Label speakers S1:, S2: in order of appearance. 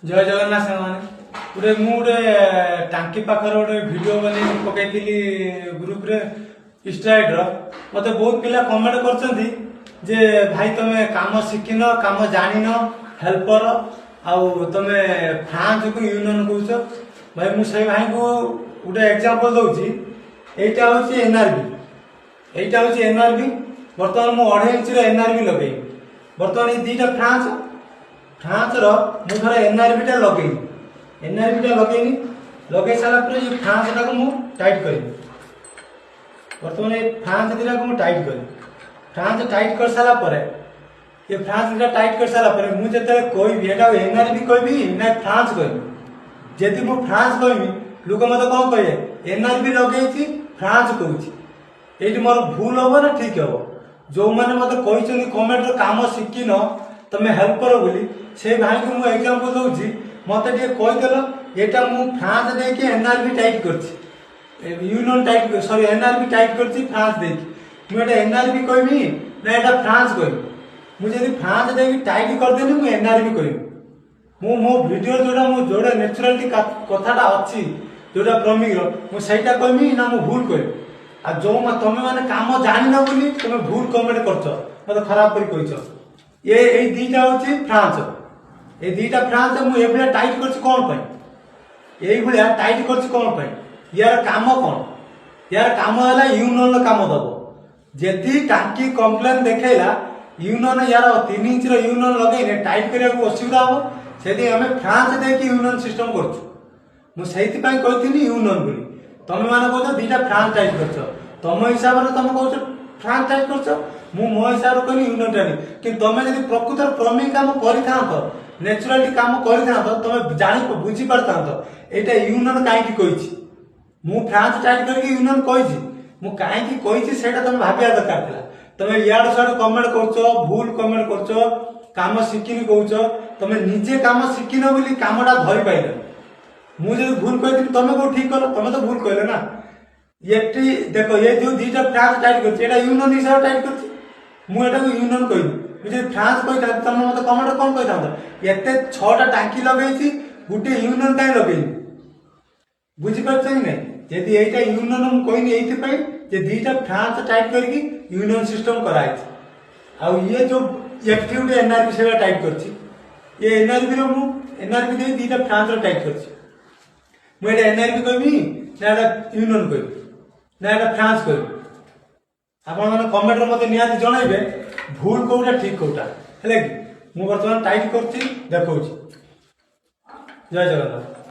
S1: जय जगन्नाथ सामान गोटे मुझे टांकी पाखर गोटे वीडियो बन पकईली ग्रुप रे स्ट्राइड मत बहुत पिला कमेंट कर भाई तुम काम शिखिन काम जान हेल्पर आउ तुम फ्रांस को यूनियन कौच भाई मुझे भाई को गोटे एग्जांपल दूसरी यहाँ हूँ एनआरबी यहाँ हूँ एनआरबी बर्तमान मुझे 2.5 इंच एनआरबी लगे बर्तमान ये दुईटा फ्रांस मुझे एनआरबी टा लगे लगे सारापर ये फ्रांस टाक टाइट करी बर्तमान ये फ्रांस दुटा को टाइट करी फ्रांस टाइट कर सारापर ये फ्रांस दुटा टाइट कर सारापर मुझे कहबी एटा एनआरबी कहबी ना फ्रांस कहबी जदि मु फ्रांस कहबी लोक मत कौन कहे एनआरबी लगे फ्रांस कहूँ ये मोर भूल हम ना ठीक हम जो मैंने मत कही कमेंट काम शिखिन तुम हेल्पर बोली से भाई को मुझे एग्जांपल दूसरी मत कहीदेल यहाँ मुझे फ्रांस देके एनआरबी टाइट कर union tight sorry NRB tight कर फ्रांस देकी मुझे एनआरबी कहबी ना यहाँ फ्रांस कहबी मुझे फ्रांस देकी टाइट करदेनी मुझे एनआरबी कहबी मो वीडियो जोड़ा नेचुरालिटी कथाटा अच्छी जोटा प्रमिक मुझे कहबी ना मुझे भूल कहबी आ जो तुम मैंने काम जान बोली तुम भूल कमेंट कर मत खराब कर ये दुईटा हूँ फ्रांस ये दुईटा फ्रांस मुझे टाइट कर कौन ये टाइट कर कौन यार काम कौन यार काम है यूनियन काम दब जदि टांकी कम्प्लेन देखला यूनियन यार 3 इंच यूनियन लगे टाइट करने असुविधा हम से आम फ्रांस देकी यूनियन सिस्टम करुँ कही यूनियन बोली तुम मैंने कौच दुईटा फ्रांस टाइट कर तुम हिसाब से तुम कौच फ्रांस टाइट कर मो हिसाब से कहली यूनियन टाइट कि तुम जब प्रकृत प्रमिक काम कर नेचुरालिटी काम कर तुम जान बुझी पारता यहाँ यूनियन कहीं कही मु फ्रांस टाइट करके यूनियन कही मुझे कही से तुम भाविया दरकार था तुम इाड़ सियाड़ कमेंट कर भूल कमेंट कर काम शिखिन कौच तुम निजे काम शिखिन बोली कामटा धरी पाइल मुझे भूल कही तुम कौ ठीक कल तुम तो भूल कहल ना ये देख ये जो दुईटा फ्रांस टाइट कर यूनियन हिसाब से टाइट कर मुझे यूनियन कही मुझे फ्रांस कही था तुम मत कमेंट कौन कही था एत 6टा टांकी लगे गोटे यूनियन कहीं लगे बुझीपार कि नहीं यदि यहाँ यूनियन कहनी ये दुईटा फ्रांस टाइट करके यूनियन सिस्टम कराई आउ ये जो एफटी गोटे एनआरबी से टाइट कर एनआरबी एनआरबी दे दुईटा फ्रांस टाइट कर मुझे एनआरबी कहबी ना यूनियन कहबी ना फ्रांस कहबी आपने कमेंट मत निहाती जनइबे भूल कौटा ठीक कौटा है कि मुझे बर्तमान टाइट कर देखा जय जगन्नाथ।